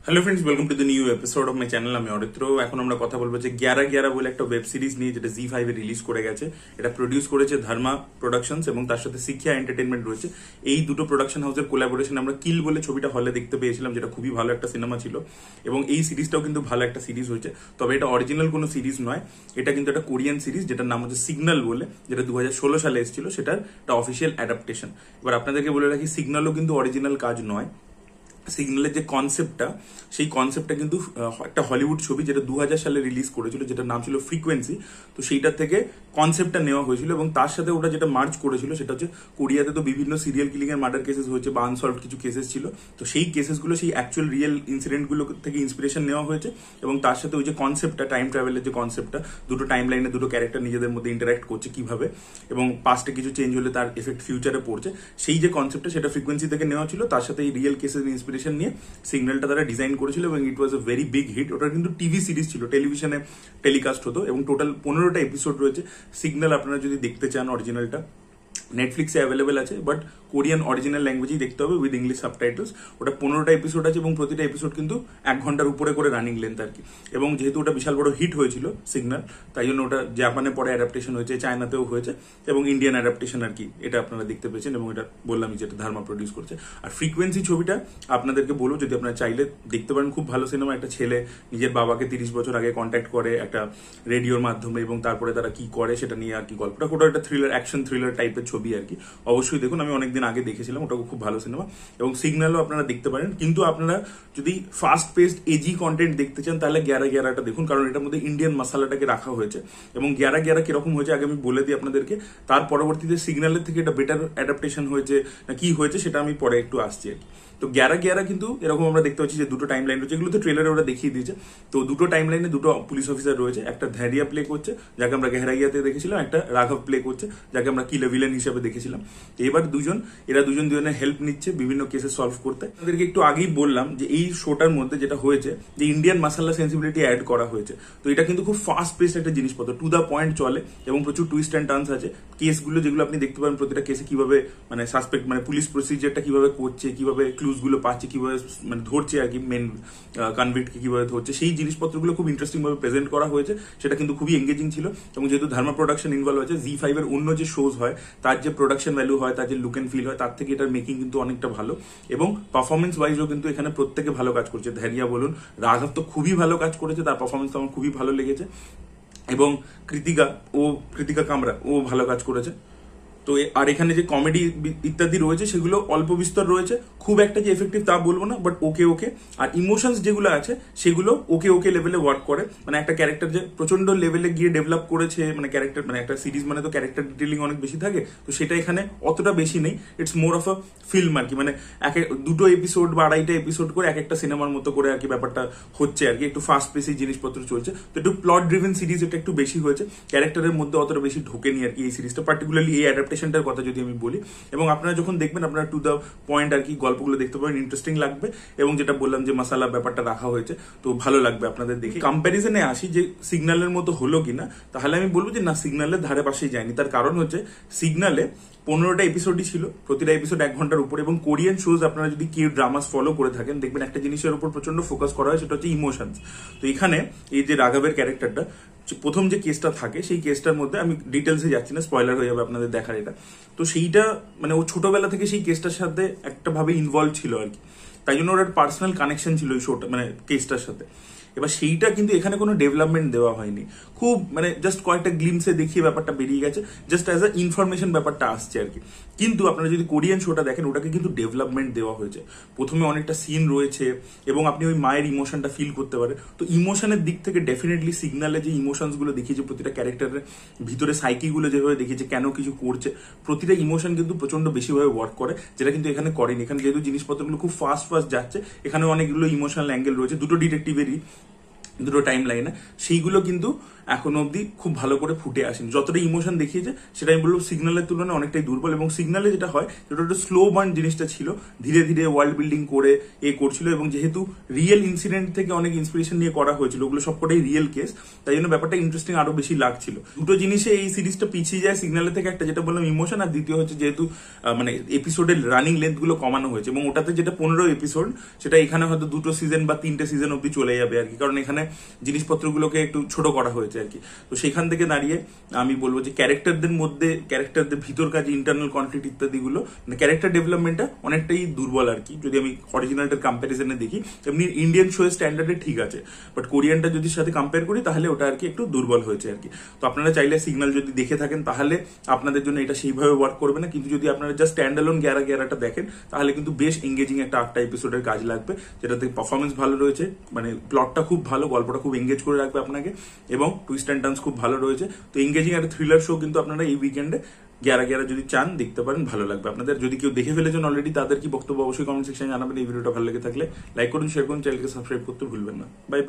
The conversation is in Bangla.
Hello friends, welcome to the new episode of my channel. আমি অরিত্র। এখন আমরা কথা বলবো যে 11-11 বলে একটা ওয়েব সিরিজ নিয়ে, যেটা জি5 এ রিলিজ করে গেছে। এটা প্রডিউস করেছে ধর্মা প্রোডাকশনস এবং তার সাথে শিক্ষা এন্টারটেনমেন্ট রয়েছে। এই দুটো প্রোডাকশন হাউসের কোলাবোরেশন আমরা কিল বলে ছবিটা হলে দেখতে পেয়েছিলাম, যেটা খুবই ভালো একটা সিনেমা ছিল। এবং এই সিরিজটাও কিন্তু ভালো একটা সিরিজ হয়েছে, তবে এটা অরিজিনাল কোনো সিরিজ নয়। এটা কিন্তু একটা কোরিয়ান সিরিজ, যেটার নাম হচ্ছে সিগন্যাল বলে, যেটা 2016 সালে এসেছিল। সেটার একটা অফিসিয়াল অ্যাডাপ্টেশন। এবার আপনাদেরকে বলে রাখি, সিগন্যালও কিন্তু অরিজিনাল কাজ নয়। সিগন্যালের যে কনসেপ্টটা, সেই কনসেপ্টটা কিন্তু একটা হলিউড ছবি, যেটা 2000 সালে রিলিজ করেছিল, যেটার নাম ছিল ফ্রিকোয়েন্সি। তো সেইটার থেকে কনসেপ্টটা নেওয়া হয়েছিল এবং তার সাথে ওটা যেটা মার্জ করেছিল সেটা হচ্ছে, কোরিয়াতে তো বিভিন্ন সিরিয়াল কিলিং এর মার্ডার কেসেস হয়েছে বা আনসলভড কিছু কেসেস ছিল। তো সেই কেসেসগুলো, সেই অ্যাকচুয়াল রিয়েল ইনসিডেন্টগুলো থেকে ইন্সপিরেশন নেওয়া হয়েছে এবং তার সাথে ওই যে কনসেপ্টটা, টাইম ট্রাভেলের যে কনসেপ্টটা, দুটো টাইম লাইনে দুটো ক্যারেক্টার নিজেদের মধ্যে ইন্টারাক্ট করছে কিভাবে, এবং পাস্টে কিছু চেঞ্জ হলে তার এফেক্ট ফিউচারে পড়ছে, সেই যে কনসেপ্টটা, সেটা ফ্রিকোয়েন্সি থেকে নেওয়া ছিল। তার সাথে এই রিয়েল কেসের ইন্সপিরেশন নিয়ে সিগন্যালটা তারা ডিজাইন করেছিল এবং ইট ওয়াজ এ ভেরি বিগ হিট। ওটা কিন্তু টিভি সিরিজ ছিল, টেলিভিশনে টেলিকাস্ট হতো এবং টোটাল 15টা এপিসোড রয়েছে। সিগন্যাল আপনারা যদি দেখতে চান, অরিজিনালটা নেটফ্লিক্সে অ্যাভেলেবেল আছে, বাট কোরিয়ান অরিজিনাল ল্যাঙ্গুয়েজেই দেখতে হবে উইথ ইংলিশ সাবটাইটেলস। ওটা 15টা এপিসোড আছে এবং প্রতিটা এপিসোড কিন্তু 1 ঘন্টার উপরে করে রানিং লেন্থ আর কি। এবং যেহেতু ওটা বিশাল বড় হিট হয়েছিল সিগন্যাল, তাই জন্য ওটা জাপানে পরে অ্যাডাপ্টেশন হয়েছে, চায়নাতেও হয়েছে এবং ইন্ডিয়ান অ্যাডাপ্টেশন আর কি। এটা আপনারা দেখতে পেয়েছেন এবং এটা বললামই যেটা ধর্মা প্রডিউস করছে। আর ফ্রিকোয়েন্সি ছবিটা আপনাদেরকে বলবো, যদি আপনারা চাইলে দেখতে পারেন, খুব ভালো সিনেমা। একটা ছেলে নিজের বাবাকে 30 বছর আগে কন্ট্যাক্ট করে একটা রেডিওর মাধ্যমে, এবং তারপরে তারা কি করে সেটা নিয়ে আর কি গল্পটা। ওটা একটা থ্রিলার, অ্যাকশন থ্রিলার টাইপের ছবি আর কি। অবশ্যই দেখুন, আমি অনেকদিন আগে দেখেছিলাম, ওটা খুব ভালো সিনেমা। এবং সিগন্যালও আপনারা দেখতে পারেন, কিন্তু আপনারা যদি ফাস্ট পেস্ট এজি কন্টেন্ট দেখতে চান, তাহলে 11-11টা দেখুন, কারণ এটার মধ্যে ইন্ডিয়ান মশালাটাকে রাখা হয়েছে। এবং 11-11 কিরকম হয়েছে আগে আমি বলে দিই আপনাদেরকে, তার পরবর্তীতে সিগন্যালের থেকে এটা বেটার অ্যাডাপ্টেশন হয়েছে না কি হয়েছে সেটা আমি পরে একটু আসছি আর কি। তো 11-11 কিন্তু এরকম আমরা দেখতে পাচ্ছি যে দুটো টাইম লাইন রয়েছে, এগুলো তো ট্রেলারে ওরা দেখিয়ে দিয়েছে। তো দুটো টাইম লাইনে দুটো পুলিশ অফিসার রয়েছে, একটা ধ্যারিয়া প্লে করছে যাকে আমরা গেহরাইয়াতে দেখেছিলাম, একটা রাঘব প্লে করছে যাকে আমরা কিলে ভিলেন হিসেবে দেখেছিলাম। এবার এরা দুজনের হেল্প নিচ্ছে বিভিন্ন কেসে সলভ করতে। তাদেরকে একটু আগেই বললাম যে এই শোটার মধ্যে যেটা হয়েছে, যে ইন্ডিয়ান মাসালা সেন্সিবিলিটি অ্যাড করা হয়েছে। তো এটা কিন্তু খুব ফাস্ট পেস্ট একটা জিনিসপত্র, টু দা পয়েন্ট চলে এবং প্রচুর টুইস্ট অ্যান্ড টার্নস আছে। কেসগুলো যেগুলো আপনি দেখতে পাবেন, প্রতিটা কেসে কিভাবে মানে সাসপেক্ট, মানে পুলিশ প্রসিজারটা কিভাবে করছে, কিভাবে ক্লুজ গুলো পাচ্ছে, কিভাবে মানে ধরছে আর কি, মেন কনভিক্টকে কিভাবে ধরছে, সেই জিনিসপত্রগুলো খুব ইন্টারেস্টিং ভাবে প্রেজেন্ট করা হয়েছে। সেটা কিন্তু খুবই এঙ্গেজিং ছিল। এবং যেহেতু ধর্মা প্রোডাকশন ইনভলভ আছে, জি5 এর অন্য যে শোজ হয় তার যে প্রোডাকশন ভ্যালু হয়, তার যে লুক এন্ড ফিল হয়, তার থেকে এটার মেকিং কিন্তু অনেকটা ভালো। এবং পারফরমেন্স ওয়াইজও কিন্তু এখানে প্রত্যেকে ভালো কাজ করছে। ধ্যারিয়া বলুন, রাঘব তো খুবই ভালো কাজ করেছে, তার পারফরমেন্স আমার খুবই ভালো লেগেছে। এবং কৃতিকা কামরা ও ভালো কাজ করেছে। তো আর এখানে যে কমেডি ইত্যাদি রয়েছে সেগুলো অল্প বিস্তর রয়েছে, খুব একটা যে এফেক্টিভ তা বলবো না, but okay okay. R emotions যেগুলো আছে সেগুলো ওকে ওকে লেভেলে ওয়ার্ক করে। মানে একটা ক্যারেক্টার যে প্রচন্ড লেভেলে গিয়ে ডেভেলপ করেছে, মানে ক্যারেক্টার, মানে একটা সিরিজ মানে তো ক্যারেক্টার ডিটেলিং অনেক বেশি থাকে, তো সেটা এখানে অতটা বেশি নেই। It's more of a film আর কি। মানে দুটো এপিসোড বা 2.5টা এপিসোড করে এক একটা সিনেমার মতো করে আর কি ব্যাপারটা হচ্ছে আর কি। একটু ফাস্ট পেসি জিনিসপত্র চলছে, তো একটু প্লট ড্রিভেন সিরিজ, এটা একটু বেশি হয়েছে। ক্যারেক্টারের মধ্যে অতটা বেশি ঢোকেনি আর কি এই সিরিজটা, পার্টিকুলারলি এই অ্যাডাপ্টেশনটার কথা যদি আমি বলি। এবং আপনারা যখন দেখবেন, আপনারা টু দ্য পয়েন্ট আর কি গল্পগুলো দেখতে পাবেন, ইন্টারেস্টিং লাগবে। এবং যেটা বললাম যে মশালা ব্যাপারটা রাখা হয়েছে, তো ভালো লাগবে আপনাদের দেখে। কম্প্যারিজনে আসি যে সিগন্যালের মতো হলো কিনা, তাহলে আমি বলবো যে না, সিগন্যালের ধারে পাশেই যায়নি। তার কারণ হচ্ছে, সিগন্যালে 15টা এপিসোডই ছিল, প্রতিটা এপিসোড 1 ঘন্টার উপর। এবং কোরিয়ান শোজ আপনারা যদি কেউ ড্রামাস ফলো করে থাকেন, দেখবেন একটা জিনিসের উপর প্রচন্ড ফোকাস করা হয়, সেটা হচ্ছে ইমোশনস। তো এখানে এই যে রাঘবের ক্যারেক্টারটা, প্রথম যে কেসটা থাকে, সেই কেসটার মধ্যে আমি ডিটেলসে যাচ্ছি না, স্পয়লার হয়ে যাবে আপনাদের দেখার এটা। তো সেইটা মানে ও ছোটবেলা থেকে সেই কেসটার সাথে একটা ভাবে ইনভলভ ছিল আর কি, তাই জন্য ওর একটা পার্সোনাল কানেকশন ছিল ওই শোটা, মানে কেসটার সাথে। এবার সেইটা কিন্তু এখানে কোনো ডেভেলপমেন্ট দেওয়া হয়নি, খুব মানে জাস্ট কয়েকটা গ্লিমসে দেখিয়ে ব্যাপারটা বেরিয়ে গেছে, জাস্ট অ্যাজ আ ইনফরমেশন ব্যাপারটা আসছে আর কি। কিন্তু আপনারা যদি কোরিয়ান শোটা দেখেন, ওটাকে কিন্তু ডেভেলপমেন্ট দেওয়া হয়েছে। প্রথমে অনেকটা সিন রয়েছে এবং আপনি ওই মায়ের ইমোশনটা ফিল করতে পারেন। তো ইমোশনের দিক থেকে ডেফিনেটলি সিগন্যালে যে ইমোশনস গুলো দেখিয়েছে, প্রতিটা ক্যারেক্টারের ভিতরে সাইকিগুলো যেভাবে দেখিয়েছে, কেন কিছু করছে, প্রতিটা ইমোশন কিন্তু প্রচন্ড বেশিভাবে ওয়ার্ক করে, যেটা কিন্তু এখানে করেনি। এখানে যেহেতু জিনিসপত্রগুলো খুব ফাস্ট যাচ্ছে, এখানে অনেকগুলো ইমোশনাল অ্যাঙ্গেল রয়েছে, দুটো ডিটেকটিভেরই দুটো টাইম লাইনে, সেইগুলো কিন্তু এখনো অব্দি খুব ভালো করে ফুটে আসেনি। যতটা ইমোশন দেখিয়েছে সেটা আমি বলবো সিগন্যালের তুলনায় অনেকটাই দুর্বল, এবং সিগন্যালে যেটা হয় যেটা একটু স্লো বার্ন জিনিসটা ছিল, ধীরে ধীরে ওয়ার্ল্ড বিল্ডিং করে করছিল, এবং যেহেতু রিয়েল ইনসিডেন্ট থেকে অনেক ইন্সপিরেশন নিয়ে করা হয়েছিল, ওগুলো সবকটাই রিয়েল কেস, তাই জন্য ব্যাপারটা ইন্টারেস্টিং আরো বেশি লাগছিল। দুটো জিনিসে এই সিরিজটা পিছিয়ে যায় সিগন্যালের থেকে, একটা যেটা বললাম ইমোশন, আর দ্বিতীয় হচ্ছে যেহেতু মানে এপিসোডের রানিং লেন্থ গুলো কমানো হয়েছে, এবং ওটাতে যেটা 15 এপিসোড সেটা এখানে হয়তো 2টো সিজন বা 3টে সিজন অব্দি চলে যাবে আর কি, কারণ এখানে জিনিসপত্রগুলোকে একটু ছোট করা হয়েছে আর কি। তো সেখান থেকে দাঁড়িয়ে আমি বলবো যে ক্যারেক্টারদের ভিতরকার যে ইন্টারনাল কনফ্লিক্ট ইত্যাদিগুলো, মানে ক্যারেক্টার ডেভেলপমেন্টটা অনেকটাই দুর্বল আর কি, যদি আমি অরিজিনালটার কম্প্যারিজনে দেখি। এমনি ইন্ডিয়ান শো স্ট্যান্ডার্ডে ঠিক আছে, বাট কোরিয়ানটা যদি সাথে কম্পেয়ার করি তাহলে ওটা আর কি একটু দুর্বল হয়েছে আর কি। তো আপনারা চাইলে সিগন্যাল যদি দেখে থাকেন তাহলে আপনাদের জন্য এটা সেইভাবে ওয়ার্ক করবে না, কিন্তু যদি আপনারা জাস্ট স্ট্যান্ড অ্যালোন গ্যারাটা দেখেন তাহলে কিন্তু বেশ এঙ্গেজিং একটা 8টা এপিসোডের কাজ লাগবে, যেটাতে পারফরমেন্স ভালো রয়েছে, মানে প্লটটা খুব ভালো, গল্পটা খুব এঙ্গেজ করে রাখবে আপনাকে, এবং টুইস্ট অ্যান্ড টার্নস খুব ভালো রয়েছে। তো এঙ্গেজিং একটা থ্রিলার শো কিন্তু আপনারা এই উইকেন্ডে গ্যারা যদি চান দেখতে পারেন, ভালো লাগবে আপনাদের। যদি কেউ দেখে ফেলেছেন অলরেডি তাদের কি বক্তব্য অবশ্যই কমেন্ট সেকশনে জানাবেন। এই ভিডিওটা ভালো লেগে থাকলে লাইক করুন, শেয়ার করুন, চ্যানেলকে সাবস্ক্রাইব করতে ভুলবেন না। বাই।